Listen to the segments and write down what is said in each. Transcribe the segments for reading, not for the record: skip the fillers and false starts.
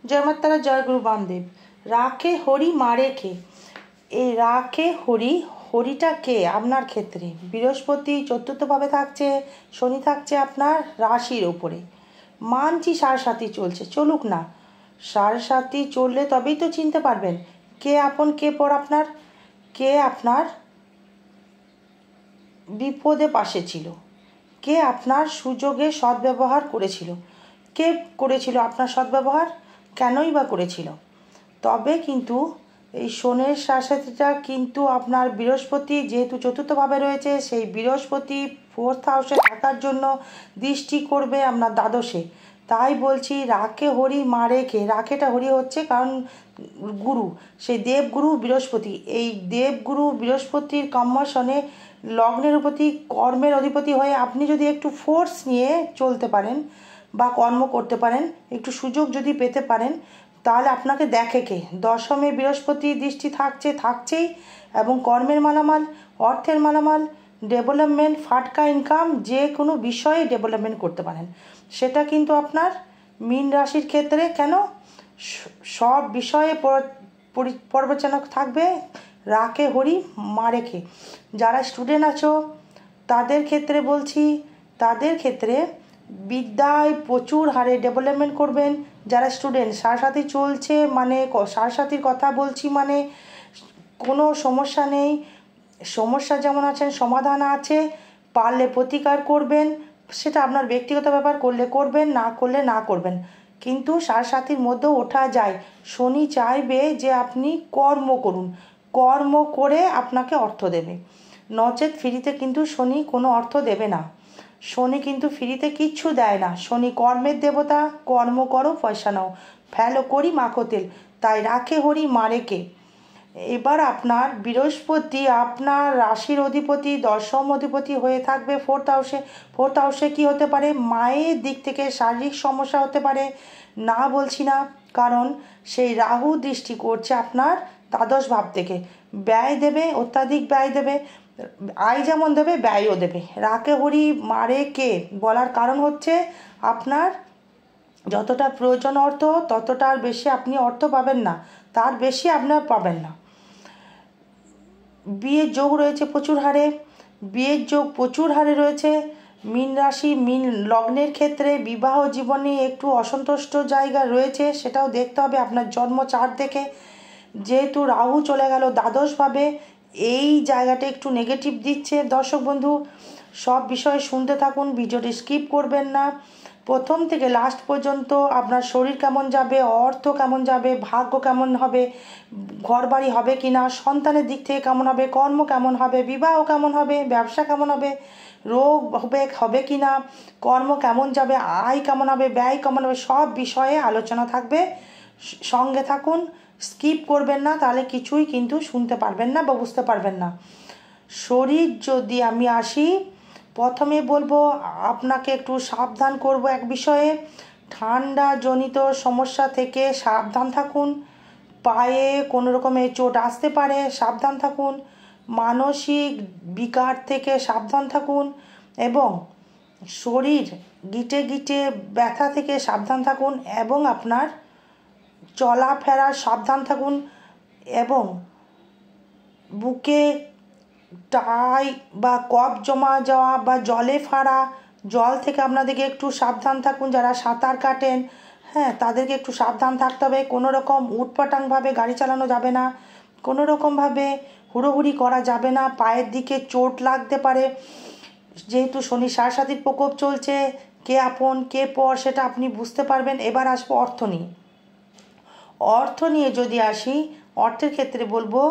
জয় মা তারা, জয় গুরু বামদেব। রাখে হরি মারে কে? এই রাখে হরি, হরিটা কে আপনার ক্ষেত্রে? বৃহস্পতি চতুর্থভাবে থাকছে, শনি থাকছে আপনার রাশির ওপরে। মানছি সাড়ে চলছে, চলুক না। সাড়ে চললে তবেই তো চিনতে পারবেন কে আপন কে পর আপনার। কে আপনার বিপদে পাশে ছিল, কে আপনার সুযোগে সদ্ব্যবহার করেছিল, কে করেছিল আপনার সদ্ব্যবহার, কেনই বা করেছিল। তবে কিন্তু এই শনির শাসিটা কিন্তু আপনার বৃহস্পতি যেহেতু চতুর্থভাবে রয়েছে, সেই বৃহস্পতি ফোর্থ হাউসে থাকার জন্য দৃষ্টি করবে আপনার দ্বাদশে। তাই বলছি রাখে হরি মারে কে। রাখেটা হরি হচ্ছে কারণ গুরু, সেই দেবগুরু বৃহস্পতি। এই দেবগুরু বৃহস্পতির কম্বাসনে লগ্নের অধিপতি, কর্মের অধিপতি হয়ে আপনি যদি একটু ফোর্স নিয়ে চলতে পারেন বা কর্ম করতে পারেন, একটু সুযোগ যদি পেতে পারেন, তাহলে আপনাকে দেখে কে। দশমে বৃহস্পতি দৃষ্টি থাকছেই, এবং কর্মের মালামাল, অর্থের মালামাল, ডেভেলপমেন্ট, ফাটকা ইনকাম, যে কোনো বিষয়ে ডেভেলপমেন্ট করতে পারেন। সেটা কিন্তু আপনার মীন রাশির ক্ষেত্রে কেন সব বিষয়ে পর্যালোচনা থাকবে। রাখে হরি মারে কে। যারা স্টুডেন্ট আছো তাদের ক্ষেত্রে বলছি, তাদের ক্ষেত্রে বিদ্যায় প্রচুর হারে ডেভেলপমেন্ট করবেন। যারা স্টুডেন্ট, সাড়ে চলছে মানে সাড়ে কথা বলছি মানে কোনো সমস্যা নেই। সমস্যা যেমন আছেন সমাধান আছে, পারলে প্রতিকার করবেন, সেটা আপনার ব্যক্তিগত ব্যাপার। করলে করবেন, না করলে না করবেন, কিন্তু সাড়ে মধ্যেও ওঠা যায়। শনি চাইবে যে আপনি কর্ম করুন, কর্ম করে আপনাকে অর্থ দেবে, নচেত ফ্রিতে কিন্তু শনি কোনো অর্থ দেবে না। শনি কিন্তু ফ্রিতে কিচ্ছু দেয় না। শনি কর্মের দেবতা, কর্ম করো পয়সা নাও, ফেলো করি মাখো তেল। তাই রাখে হরি মারে কে। এবার আপনার বৃহস্পতি আপনার রাশির অধিপতি, দশম অধিপতি হয়ে থাকবে ফোর্থ হাউসে। ফোর্থ হাউসে কী হতে পারে? মায়ের দিক থেকে শারীরিক সমস্যা হতে পারে, না বলছি না, কারণ সেই রাহু দৃষ্টি করছে আপনার দ্বাদশ ভাব থেকে। ব্যয় দেবে, অত্যাধিক ব্যয় দেবে, আয় যেমন দেবে ব্যয়ও দেবে। রাখে হরি মারে কে বলার কারণ হচ্ছে আপনার যতটা প্রয়োজন অর্থ, ততটার বেশি আপনি অর্থ পাবেন না, তার বেশি আপনার পাবেন না। বিয়ের যোগ রয়েছে প্রচুর হারে, বিয়ের যোগ প্রচুর হারে রয়েছে। মীন রাশি, মীন লগ্নের ক্ষেত্রে বিবাহ জীবনে একটু অসন্তুষ্ট জায়গা রয়েছে, সেটাও দেখতে হবে আপনার জন্ম চার্ট দেখে। যেহেতু রাহু চলে গেল দ্বাদশভাবে, এই জায়গাটা একটু নেগেটিভ দিচ্ছে। দর্শক বন্ধু, সব বিষয়ে শুনতে থাকুন, ভিডিওটি স্কিপ করবেন না। প্রথম থেকে লাস্ট পর্যন্ত আপনার শরীর কেমন যাবে, অর্থ কেমন যাবে, ভাগ্য কেমন হবে, ঘরবাড়ি হবে কি না, সন্তানের দিক থেকে কেমন হবে, কর্ম কেমন হবে, বিবাহ কেমন হবে, ব্যবসা কেমন হবে, রোগ হবে কি না, কর্ম কেমন যাবে, আয় কেমন হবে, ব্যয় কেমন হবে, সব বিষয়ে আলোচনা থাকবে। সঙ্গে থাকুন, স্কিপ করবেন না, তাহলে কিছুই কিন্তু শুনতে পারবেন না বা বুঝতে পারবেন না। শরীর যদি আমি আসি, প্রথমে বলবো আপনাকে একটু সাবধান করব এক বিষয়ে। ঠান্ডা জনিত সমস্যা থেকে সাবধান থাকুন। পায়ে কোনো রকমের চোট আসতে পারে, সাবধান থাকুন। মানসিক বিকার থেকে সাবধান থাকুন, এবং শরীর গিটে গিটে ব্যথা থেকে সাবধান থাকুন, এবং আপনার চলাফেরার সাবধান থাকুন, এবং বুকে টাই বা কফ জমা যাওয়া বা জলে ফাড়া, জল থেকে আপনাদেরকে একটু সাবধান থাকুন। যারা সাঁতার কাটেন, হ্যাঁ, তাদেরকে একটু সাবধান থাকতে হবে। কোনো রকম উটপাটাংভাবে গাড়ি চালানো যাবে না, কোনো রকমভাবে হুড়োহুড়ি করা যাবে না, পায়ের দিকে চোট লাগতে পারে। যেহেতু শনি সাড়ে প্রকোপ চলছে, কে আপন কে পর সেটা আপনি বুঝতে পারবেন। এবার আসবো অর্থ নিয়ে। অর্থ নিয়ে যদি আসি, অর্থের ক্ষেত্রে বলবো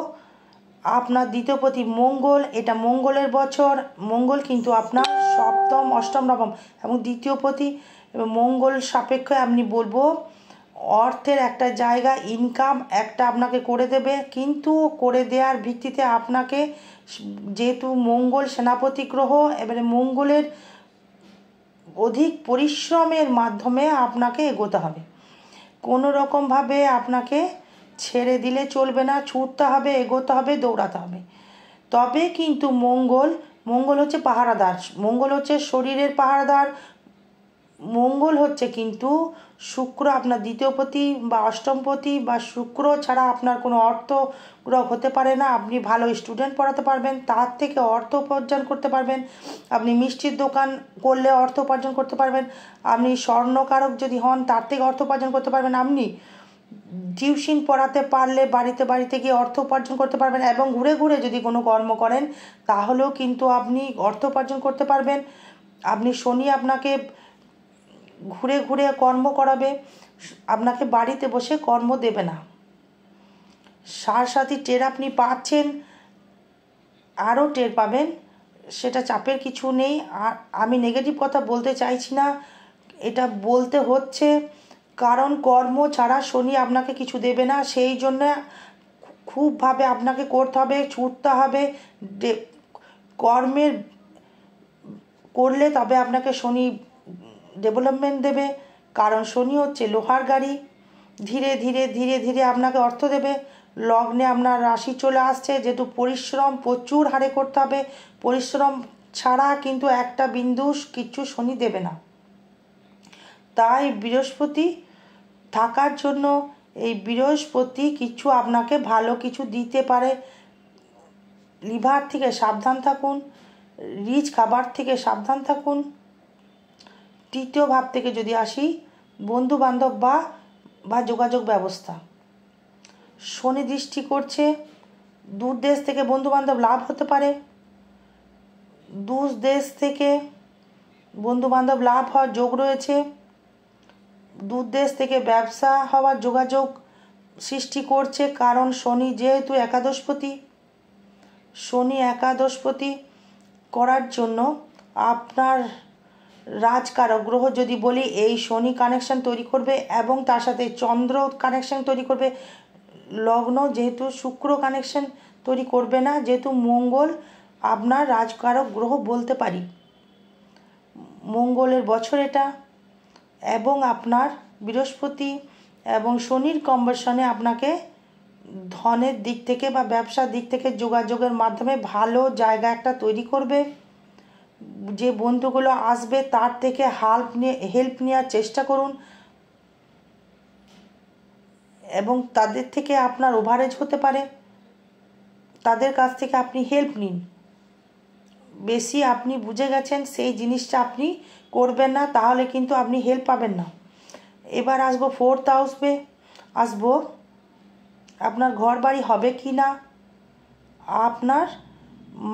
আপনার দ্বিতীয়পতি মঙ্গল, এটা মঙ্গলের বছর। মঙ্গল কিন্তু আপনার সপ্তম, অষ্টম, নবম এবং দ্বিতীয়পতি, মঙ্গল সাপেক্ষে আমি বলবো অর্থের একটা জায়গা, ইনকাম একটা আপনাকে করে দেবে, কিন্তু করে দেওয়ার ভিত্তিতে আপনাকে, যেহেতু মঙ্গল সেনাপতি গ্রহ, এবারে মঙ্গলের অধিক পরিশ্রমের মাধ্যমে আপনাকে এগোতে হবে। কোনো রকমভাবে আপনাকে ছেড়ে দিলে চলবে না, ছুটতে হবে, এগোতে হবে, দৌড়াতে হবে। তবে কিন্তু মঙ্গল হচ্ছে পাহারাদার, মঙ্গল হচ্ছে শরীরের পাহারাদার, মঙ্গল হচ্ছে কিন্তু শুক্র আপনার দ্বিতীয়পতি বা অষ্টমপতি, বা শুক্র ছাড়া আপনার কোনো অর্থ গ্রহ হতে পারে না। আপনি ভালো স্টুডেন্ট পড়াতে পারবেন, তার থেকে অর্থ উপার্জন করতে পারবেন। আপনি মিষ্টির দোকান করলে অর্থ উপার্জন করতে পারবেন। আপনি স্বর্ণকারক যদি হন, তার থেকে অর্থ উপার্জন করতে পারবেন। আপনি টিউশন পড়াতে পারলে বাড়িতে বাড়িতে গিয়ে অর্থ উপার্জন করতে পারবেন। এবং ঘুরে ঘুরে যদি কোনো কর্ম করেন তাহলেও কিন্তু আপনি অর্থ উপার্জন করতে পারবেন। আপনি শনি আপনাকে ঘুরে ঘুরে কর্ম করাবে, আপনাকে বাড়িতে বসে কর্ম দেবে না। সাথী টের আপনি পাচ্ছেন, আরও টের পাবেন, সেটা চাপের কিছু নেই। আর আমি নেগেটিভ কথা বলতে চাইছি না, এটা বলতে হচ্ছে কারণ কর্ম ছাড়া শনি আপনাকে কিছু দেবে না। সেই জন্য খুবভাবে আপনাকে করতে হবে, ছুটতে হবে, কর্মের করলে তবে আপনাকে শনি ডেভেলপমেন্ট দেবে। কারণ শনি হচ্ছে লোহার গাড়ি, ধীরে ধীরে ধীরে ধীরে আপনাকে অর্থ দেবে। লগ্নে আপনার রাশি চলে আসছে, যেহেতু পরিশ্রম প্রচুর হারে করতে হবে। পরিশ্রম ছাড়া কিন্তু একটা বিন্দু কিচ্ছু শনি দেবে না। তাই বৃহস্পতি থাকার জন্য এই বৃহস্পতি কিছু আপনাকে ভালো কিছু দিতে পারে। লিভার থেকে সাবধান থাকুন, রিচ খাবার থেকে সাবধান থাকুন। তৃতীয় ভাব থেকে যদি আসি, বন্ধু বান্ধব বা যোগাযোগ ব্যবস্থা, শনি দৃষ্টি করছে, দূর দেশ থেকে বন্ধু বান্ধব লাভ হতে পারে। দূর দেশ থেকে বন্ধু বান্ধব লাভ হওয়ার যোগ রয়েছে। দূর দেশ থেকে ব্যবসা হওয়ার যোগাযোগ সৃষ্টি করছে, কারণ শনি যেহেতু একাদশপতি। শনি একাদশপতি করার জন্য আপনার রাজকারক গ্রহ যদি বলি, এই শনি কানেকশন তৈরি করবে এবং তার সাথে চন্দ্র কানেকশন তৈরি করবে। লগ্ন যেহেতু শুক্র কানেকশন তৈরি করবে না, যেহেতু মঙ্গল আপনার রাজকারক গ্রহ বলতে পারি। মঙ্গলের বছর এটা, এবং আপনার বৃহস্পতি এবং শনির কম্বিনেশনে আপনাকে ধনের দিক থেকে বা ব্যবসার দিক থেকে যোগাযোগের মাধ্যমে ভালো জায়গা একটা তৈরি করবে। যে বন্ধুগুলো আসবে তার থেকে হেল্প নেওয়ার চেষ্টা করুন, এবং তাদের থেকে আপনার ওভারেজ হতে পারে, তাদের কাছ থেকে আপনি হেল্প নিন। বেশি আপনি বুঝে গেছেন সেই জিনিসটা আপনি করবেন না, তাহলে কিন্তু আপনি হেল্প পাবেন না। এবার আসবো ফোর্থ হাউসে, আসবো আপনার ঘর বাড়ি হবে কি না, আপনার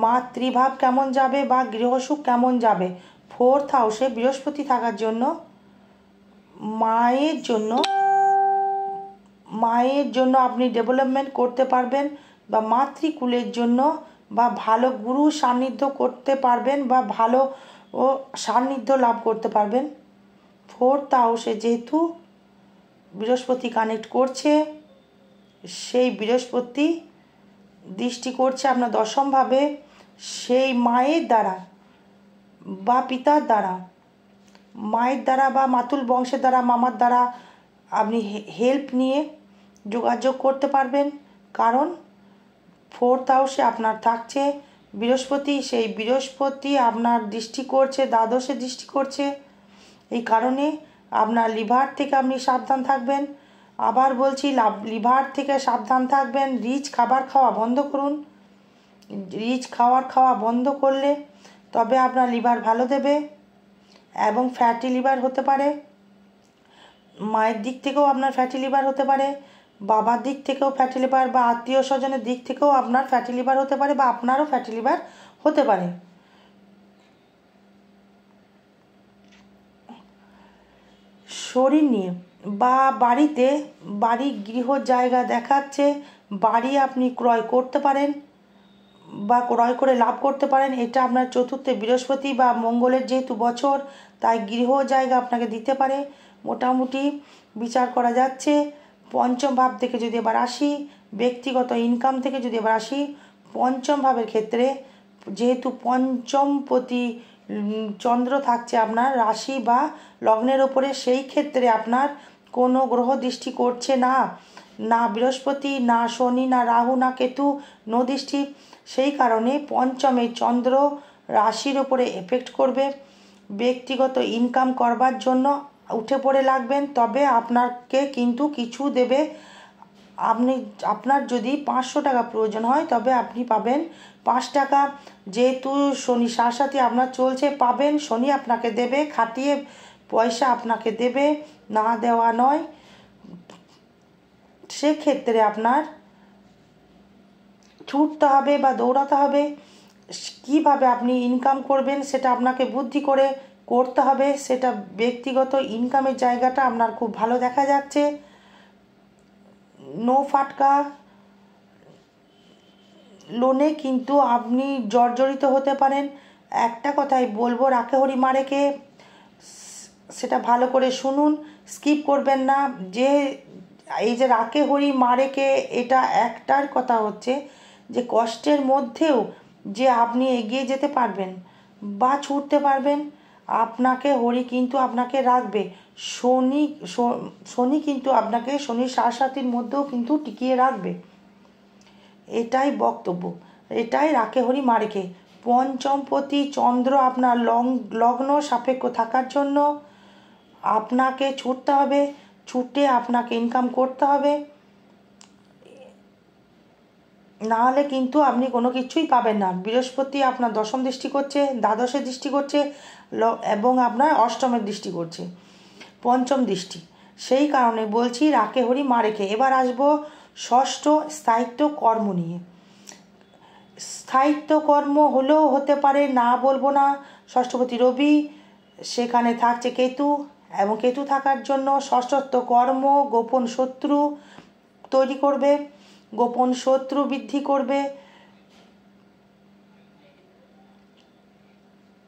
মাতৃভাব কেমন যাবে বা গৃহসুখ কেমন যাবে। ফোর্থ হাউসে বৃহস্পতি থাকার জন্য মায়ের জন্য আপনি ডেভেলপমেন্ট করতে পারবেন, বা মাতৃকুলের জন্য বা ভালো গুরু সান্নিধ্য করতে পারবেন, বা ভালো সান্নিধ্য লাভ করতে পারবেন। ফোর্থ হাউসে যেহেতু বৃহস্পতি কানেক্ট করছে, সেই বৃহস্পতি দৃষ্টি করছে আপনার দশমভাবে। সেই মায়ের দ্বারা বা পিতার দ্বারা, মায়ের দ্বারা বা মাতুল বংশের দ্বারা, মামার দ্বারা আপনি হেল্প নিয়ে যোগাযোগ করতে পারবেন। কারণ ফোর্থ হাউসে আপনার থাকছে বৃহস্পতি, সেই বৃহস্পতি আপনার দৃষ্টি করছে, দ্বাদশে দৃষ্টি করছে। এই কারণে আপনার লিভার থেকে আপনি সাবধান থাকবেন। আবার বলছি, লিভার থেকে সাবধান থাকবেন। রিচ খাবার খাওয়া বন্ধ করুন। রিচ খাওয়া বন্ধ করলে তবে আপনার লিভার ভালো দেবে, এবং ফ্যাটি লিভার হতে পারে। মায়ের দিক থেকেও আপনার ফ্যাটি লিভার হতে পারে, বাবার দিক থেকেও ফ্যাটি লিভার, বা আত্মীয় স্বজনের দিক থেকেও আপনার ফ্যাটি লিভার হতে পারে, বা আপনারও ফ্যাটি লিভার হতে পারে। শরীর নিয়ে বা বাড়ি গৃহ জায়গা দেখাচ্ছে, বাড়ি আপনি ক্রয় করতে পারেন বা ক্রয় করে লাভ করতে পারেন। এটা আপনার চতুর্থে বৃহস্পতি বা মঙ্গলের যেহেতু বছর, তাই গৃহ জায়গা আপনাকে দিতে পারে। মোটামুটি বিচার করা যাচ্ছে। পঞ্চম ভাব থেকে যদি এবার আসি, ব্যক্তিগত ইনকাম থেকে যদি এবার আসি, পঞ্চম ভাবের ক্ষেত্রে যেহেতু পঞ্চমপতি চন্দ্র থাকছে আপনার রাশি বা লগ্নের ওপরে, সেই ক্ষেত্রে আপনার কোনো গ্রহ দৃষ্টি করছে না, না বৃহস্পতি, না শনি, না রাহু, না কেতু, নো দৃষ্টি। সেই কারণে পঞ্চমে চন্দ্র রাশির ওপরে এফেক্ট করবে। ব্যক্তিগত ইনকাম করবার জন্য উঠে পড়ে লাগবেন, তবে আপনাকে কিন্তু কিছু দেবে। আপনার যদি 500 টাকা প্রয়োজন হয় তবে আপনি পাবেন 5 টাকা। যেহেতু শনি সাড়ে আপনার চলছে, পাবেন, শনি আপনাকে দেবে, খাটিয়ে পয়সা আপনাকে দেবে, না দেওয়া নয়। সেক্ষেত্রে আপনার ছুটতে হবে বা দৌড়াতে হবে। কীভাবে আপনি ইনকাম করবেন সেটা আপনাকে বুদ্ধি করে করতে হবে। সেটা ব্যক্তিগত ইনকামের জায়গাটা আপনার খুব ভালো দেখা যাচ্ছে। নো ফাটকা লোনে কিন্তু আপনি জর্জরিত হতে পারেন। একটা কথাই বলবো, রাখে হরি মারেকে, সেটা ভালো করে শুনুন, স্কিপ করবেন না। যে এই যে রাখে হরি মারেকে, এটা একটার কথা হচ্ছে যে কষ্টের মধ্যেও যে আপনি এগিয়ে যেতে পারবেন বা ছুটতে পারবেন, আপনাকে হরি কিন্তু আপনাকে রাখবে। শনি কিন্তু আপনাকে শনির সাড়ে মধ্যেও কিন্তু টিকিয়ে রাখবে। এটাই বক্তব্য, এটাই রাখে হরি মারেকে। পঞ্চমপতি চন্দ্র আপনার লগ্ন সাপেক্ষ থাকার জন্য আপনাকে ছুটতে হবে, ছুটে আপনাকে ইনকাম করতে হবে, নাহলে কিন্তু আপনি কোনো কিছুই পাবেন না। বৃহস্পতি আপনার দশম দৃষ্টি করছে, দ্বাদশে দৃষ্টি করছে এবং আপনার অষ্টমের দৃষ্টি করছে, পঞ্চম দৃষ্টি। সেই কারণে বলছি রাখে হরি মারেকে। এবার আসবো ষষ্ঠ, স্থায়িত্ব কর্ম নিয়ে। স্থায়িত্ব কর্ম হলেও হতে পারে, না বলবো না। ষষ্ঠপতি রবি, সেখানে থাকছে কেতু, এবং কেতু থাকার জন্য ষষ্ঠত্ব কর্ম গোপন শত্রু তৈরি করবে, গোপন শত্রু বৃদ্ধি করবে।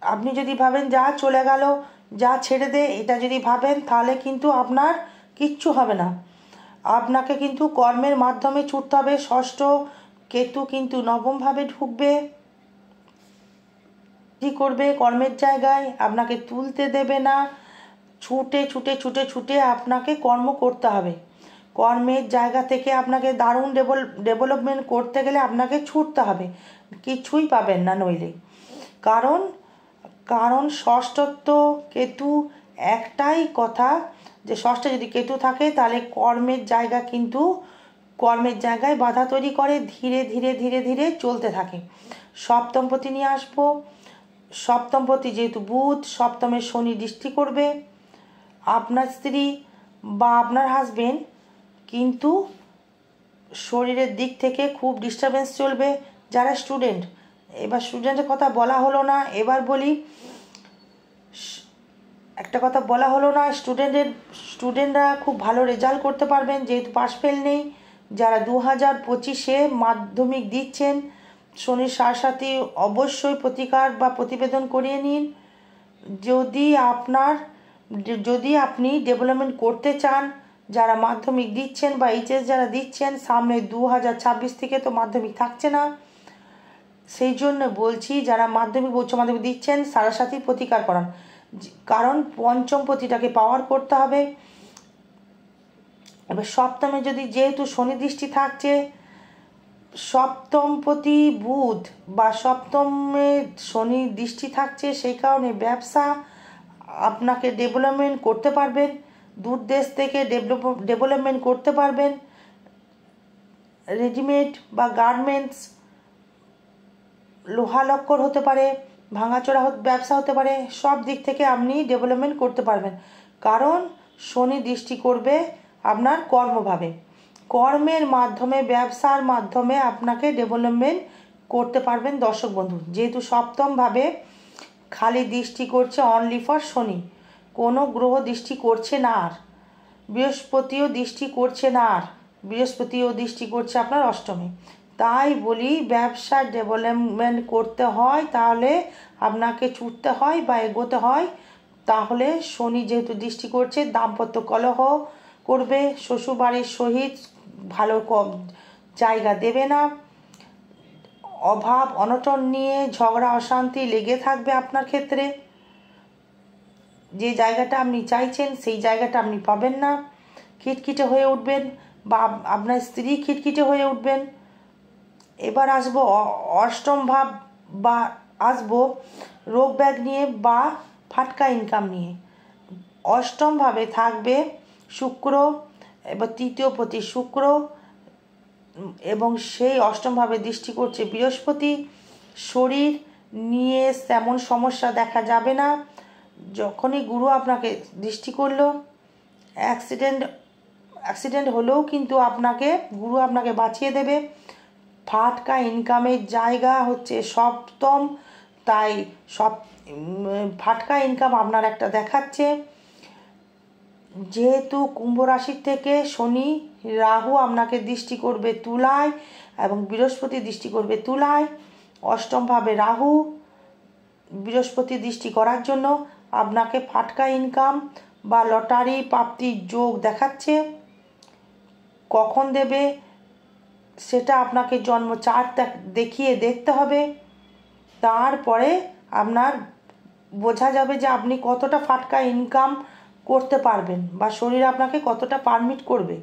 আপনি যদি ভাবেন যা চলে গেল, যা ছেড়ে দে, এটা যদি ভাবেন তাহলে কিন্তু আপনার কিচ্ছু হবে না। আপনাকে কিন্তু কর্মের মাধ্যমে ছুটতে হবে। ষষ্ঠ কেতু কিন্তু নবমভাবে ঢুকবে, কি করবে কর্মের জায়গায়, আপনাকে তুলতে দেবে না। ছুটে ছুটে ছুটে ছুটে আপনাকে কর্ম করতে হবে। কর্মের জায়গা থেকে আপনাকে দারুণ ডেভেলপমেন্ট করতে গেলে আপনাকে ছুটতে হবে, কিছুই পাবেন না নইলে। কারণ ষষ্ঠত্ব কেতু, একটাই কথা যে ষষ্ঠে যদি কেতু থাকে তাহলে কর্মের জায়গায় বাধা তৈরি করে, ধীরে ধীরে ধীরে ধীরে চলতে থাকে। সপ্তমপতি নিয়ে আসবো। সপ্তমপতি যেহেতু বুধ, সপ্তমে শনি দৃষ্টি করবে। আপনার স্ত্রী বা আপনার হাজবেন্ড কিন্তু শরীরের দিক থেকে খুব ডিস্টারবেন্স চলবে। যারা স্টুডেন্ট, এবার স্টুডেন্টের কথা বলা হলো না, এবার বলি একটা কথা বলা হলো না। স্টুডেন্টরা খুব ভালো রেজাল্ট করতে পারবেন, যেহেতু পাস ফেল নেই। যারা 2025-এ মাধ্যমিক দিচ্ছেন, শনির সাড়ে অবশ্যই প্রতিকার বা প্রতিবেদন করিয়ে নিন। যদি আপনি ডেভেলপমেন্ট করতে চান, যারা মাধ্যমিক দিচ্ছেন বা এইচএস যারা দিচ্ছেন, সামনে 2026 থেকে তো মাধ্যমিক থাকছে না, সেই জন্য বলছি যারা মাধ্যমিক উচ্চ মাধ্যমিক দিচ্ছেন সাড়ে প্রতিকার করান। কারণ পঞ্চমপতিটাকে পাওয়ার করতে হবে। এবার সপ্তমে যেহেতু শনি দৃষ্টি থাকছে, সপ্তমপতি বুধ বা সপ্তমে শনি দৃষ্টি থাকছে, সেই কারণে ব্যবসা আপনাকে ডেভেলপমেন্ট করতে পারবেন, দূর দেশ থেকে ডেভেলপমেন্ট করতে পারবেন। রেডিমেড বা গার্মেন্টস, লোহা লক্কর হতে পারে, ভাঙাচোরা ব্যবসা হতে পারে, সব দিক থেকে আপনি ডেভেলপমেন্ট করতে পারবেন। কারণ শনি দৃষ্টি করবে আপনার কর্মভাবে, কর্মের মাধ্যমে, ব্যবসার মাধ্যমে আপনাকে ডেভেলপমেন্ট করতে পারবেন। দর্শক বন্ধু, যেহেতু সপ্তমভাবে খালি দৃষ্টি করছে অনলি ফর শনি, কোনো গ্রহ দৃষ্টি করছে না, আর বৃহস্পতিও দৃষ্টি করছে না, আর বৃহস্পতিও দৃষ্টি করছে আপনার অষ্টমে। তাই বলি ব্যবসা ডেভেলপমেন্ট করতে হয় তাহলে আপনাকে ছুটতে হয় বা এগোতে হয়। তাহলে শনি যেহেতু দৃষ্টি করছে, দাম্পত্য কলহ করবে, শ্বশুরবাড়ির সহিত ভালো জায়গা দেবে না, অভাব অনটন নিয়ে ঝগড়া অশান্তি লেগে থাকবে আপনার ক্ষেত্রে। যে জায়গাটা আপনি চাইছেন সেই জায়গাটা আপনি পাবেন না, খিটখিটে হয়ে উঠবেন বা আপনার স্ত্রী খিটখিটে হয়ে উঠবেন। এবার আসবো অষ্টম ভাব বা আসবো রোগ ব্যাগ নিয়ে বা ফাটকা ইনকাম নিয়ে। অষ্টমভাবে থাকবে শুক্র, এবার তৃতীয়পতি শুক্র, এবং সেই অষ্টমভাবে দৃষ্টি করছে বৃহস্পতি। শরীর নিয়ে তেমন সমস্যা দেখা যাবে না। যখনই গুরু আপনাকে দৃষ্টি করলো, অ্যাক্সিডেন্ট হলেও কিন্তু গুরু আপনাকে বাঁচিয়ে দেবে। ফাটকা ইনকামের জায়গা হচ্ছে সপ্তম, তাই ফাটকা ইনকাম আপনার একটা দেখাচ্ছে। যেহেতু কুম্ভ রাশির থেকে শনি রাহু আপনাকে দৃষ্টি করবে তুলায় এবং বৃহস্পতি দৃষ্টি করবে তুলায়, অষ্টমভাবে রাহু বৃহস্পতি দৃষ্টি করার জন্য আপনাকে ফাটকা ইনকাম বা লটারি প্রাপ্তির যোগ দেখাচ্ছে। কখন দেবে সেটা আপনাকে জন্ম চার্ট দেখিয়ে দেখতে হবে, তারপরে আপনার বোঝা যাবে যে আপনি কতটা ফাটকা ইনকাম করতে পারবেন বা শরীর আপনাকে কতটা পারমিট করবে।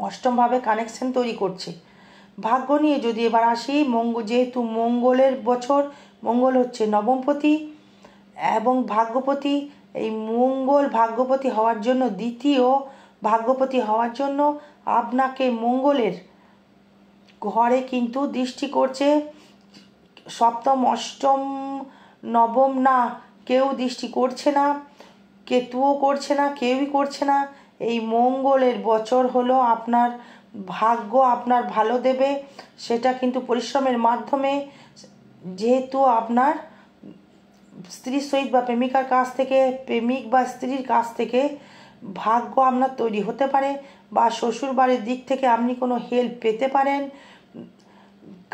অষ্টমভাবে কানেকশন তৈরি করছে। ভাগ্য নিয়ে যদি এবার আসি, যেহেতু মঙ্গলের বছর, মঙ্গল হচ্ছে নবমপতি এবং ভাগ্যপতি, এই মঙ্গল ভাগ্যপতি হওয়ার জন্য, দ্বিতীয় ভাগ্যপতি হওয়ার জন্য আপনাকে মঙ্গলের ঘরে কিন্তু দৃষ্টি করছে। সপ্তম, অষ্টম, নবম না কেউ দৃষ্টি করছে না, কেতুও করছে না, কেউই করছে না। এই মঙ্গলের বছর হলো আপনার ভাগ্য আপনার ভালো দেবে, সেটা কিন্তু পরিশ্রমের মাধ্যমে। যেহেতু আপনার স্ত্রীর সহিত বা প্রেমিকার কাছ থেকে, প্রেমিক বা স্ত্রীর কাছ থেকে ভাগ্য আপনার তৈরি হতে পারে, বা শ্বশুর বাড়ির দিক থেকে আপনি কোনো হেল্প পেতে পারেন,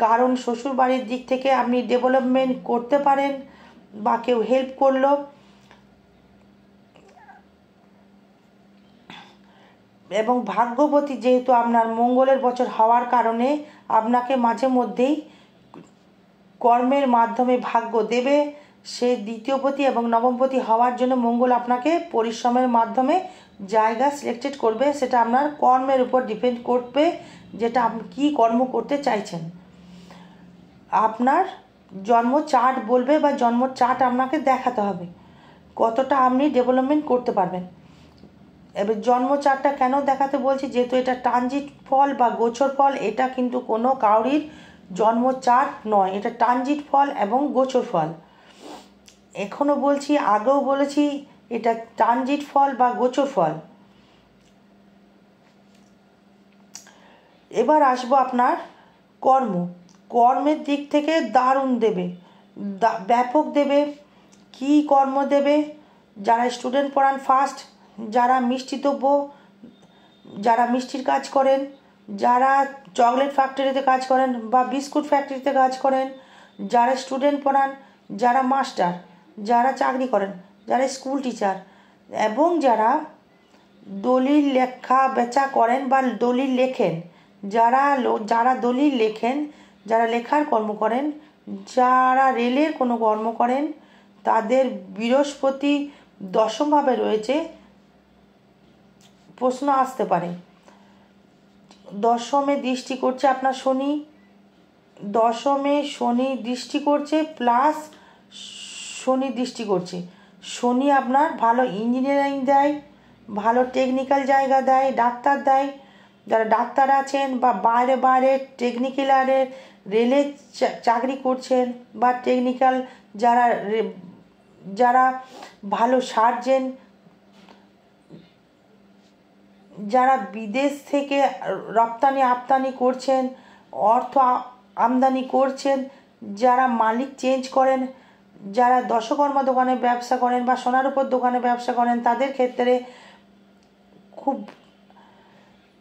কারণ শ্বশুর বাড়ির দিক থেকে আপনি ডেভেলপমেন্ট করতে পারেন বা কেউ হেল্প করলো। এবং ভাগ্যবতী যেহেতু আপনার মঙ্গলের বছর হওয়ার কারণে আপনাকে মাঝে মধ্যেই কর্মের মাধ্যমে ভাগ্য দেবে। সে দ্বিতীয়পতি এবং নবমপতি হওয়ার জন্য মঙ্গল আপনাকে পরিশ্রমের মাধ্যমে জায়গা সিলেক্টেড করবে, সেটা আপনার কর্মের উপর ডিপেন্ড করবে, যেটা আপনি কী কর্ম করতে চাইছেন। আপনার জন্ম চার্ট বলবে বা জন্ম চার্ট আপনাকে দেখাতে হবে কতটা আপনি ডেভেলপমেন্ট করতে পারবেন। এবার জন্ম চার্টটা কেন দেখাতে বলছি, যেহেতু এটা ট্রানজিট ফল বা গোচর ফল, এটা কিন্তু কোনো কাউরির জন্ম চার্ট নয়, এটা ট্রানজিট ফল এবং গোচর ফল। এখনও বলছি, আগেও বলেছি, এটা ট্রানজিট ফল বা গোচর ফল। এবার আসবো আপনার কর্মের দিক থেকে দারুণ দেবে, ব্যাপক দেবে। কি কর্ম দেবে? যারা স্টুডেন্ট পড়ান ফার্স্ট, যারা মিষ্টি দ্রব্য, যারা মিষ্টির কাজ করেন, যারা চকলেট ফ্যাক্টরিতে কাজ করেন বা বিস্কুট ফ্যাক্টরিতে কাজ করেন, যারা স্টুডেন্ট পড়ান, যারা মাস্টার, যারা চাকরি করেন, যারা স্কুল টিচার, এবং যারা দলিল লেখা বেচা করেন বা দলিল লেখেন, যারা দলিল লেখেন, যারা লেখার কর্ম করেন, যারা রেলের কোনো কর্ম করেন, তাদের বৃহস্পতি দশমভাবে রয়েছে। প্রশ্ন আসতে পারে, দশমে দৃষ্টি করছে আপনার শনি, দশমে শনি দৃষ্টি করছে প্লাস শনি দৃষ্টি করছে। শনি আপনার ভালো ইঞ্জিনিয়ারিং দেয়, ভালো টেকনিক্যাল জায়গা দেয়, ডাক্তার দেয়। যারা ডাক্তার আছেন বা বাইরে টেকনিক্যাল রেলে চাকরি করছেন বা টেকনিক্যাল যারা ভালো সার্জেন, যারা বিদেশ থেকে রপ্তানি করছেন, অর্থ আমদানি করছেন, যারা মালিক চেঞ্জ করেন, যারা দশকর্মা দোকানে ব্যবসা করেন বা সোনার উপর দোকানে ব্যবসা করেন, তাদের ক্ষেত্রে খুব।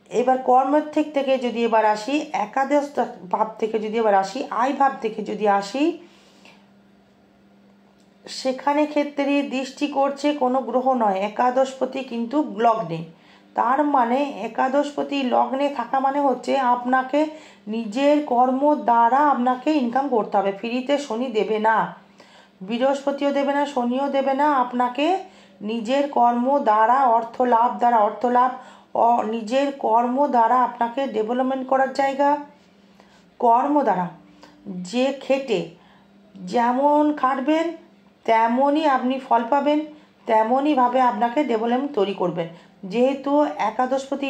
এবার কর্মের থেকে যদি এবার আসি, একাদশ ভাব থেকে যদি এবার আসি, আয় ভাব থেকে যদি আসি, সেখানে ক্ষেত্রে দৃষ্টি করছে কোনো গ্রহ নয়, একাদশপতি কিন্তু লগ্নে। তার মানে একাদশপতি লগ্নে থাকা মানে হচ্ছে আপনাকে নিজের কর্ম দ্বারা আপনাকে ইনকাম করতে হবে। ফ্রিতে শনি দেবে না, বৃহস্পতিও দেবে না, শনিও দেবে না। আপনাকে নিজের কর্ম দ্বারা অর্থ লাভ, নিজের কর্ম দ্বারা আপনাকে ডেভেলপমেন্ট করার জায়গা। কর্ম দ্বারা যে খেটে যেমন খাটবেন তেমনই আপনি ফল পাবেন, তেমনইভাবে আপনাকে ডেভেলপ তৈরি করবেন। যেহেতু একাদশপতি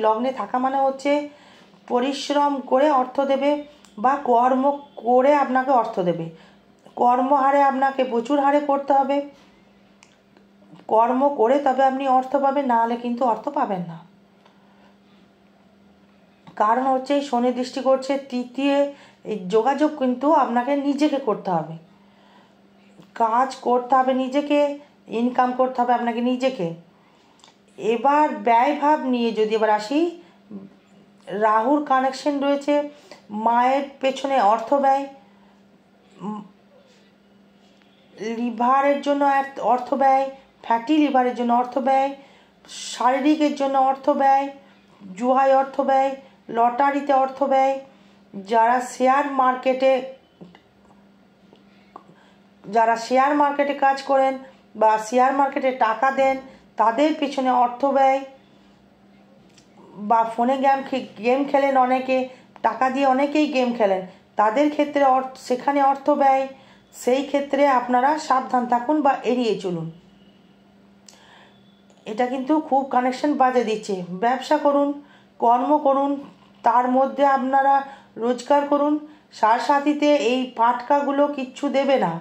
লগ্নে থাকা মানে হচ্ছে পরিশ্রম করে অর্থ দেবে বা কর্ম করে আপনাকে অর্থ দেবে। কর্মহারে আপনাকে প্রচুর হারে করতে হবে, কর্ম করে তবে আপনি অর্থ পাবেন, না হলে কিন্তু অর্থ পাবেন না। কারণ হচ্ছে শনি দৃষ্টি করছে তৃতীয়, এই যোগাযোগ কিন্তু আপনাকে নিজেকে করতে হবে, কাজ করতে হবে নিজেকে, ইনকাম করতে হবে আপনাকে নিজেকে। এবার ব্যয়ভাব নিয়ে যদি এবার আসি, রাহুর কানেকশন রয়েছে, মায়ের পেছনে অর্থ ব্যয়, লিভারের জন্য অর্থ ব্যয়, ফ্যাটি লিভারের জন্য অর্থ ব্যয়, শারীরিকের জন্য অর্থ ব্যয়, জুয়ায় অর্থ ব্যয়, লটারিতে অর্থ ব্যয়, যারা শেয়ার মার্কেটে কাজ করেন বা শেয়ার মার্কেটে টাকা দেন তাদের পিছনে অর্থ ব্যয়, বা ফোনে গেম খেলেন অনেকে, টাকা দিয়ে অনেকেই গেম খেলেন, তাদের ক্ষেত্রে সেখানে অর্থ ব্যয়। সেই ক্ষেত্রে আপনারা সাবধান থাকুন বা এড়িয়ে চলুন। এটা কিন্তু খুব কানেকশন বাজে দিচ্ছে। ব্যবসা করুন, কর্ম করুন, তার মধ্যে আপনারা রোজগার করুন, সাথীতে এই ফাটকাগুলো কিচ্ছু দেবে না।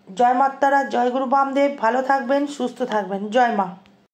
জয় মাতারা, জয় গুরু বামদেব। ভালো থাকবেন, সুস্থ থাকবেন। জয় মা।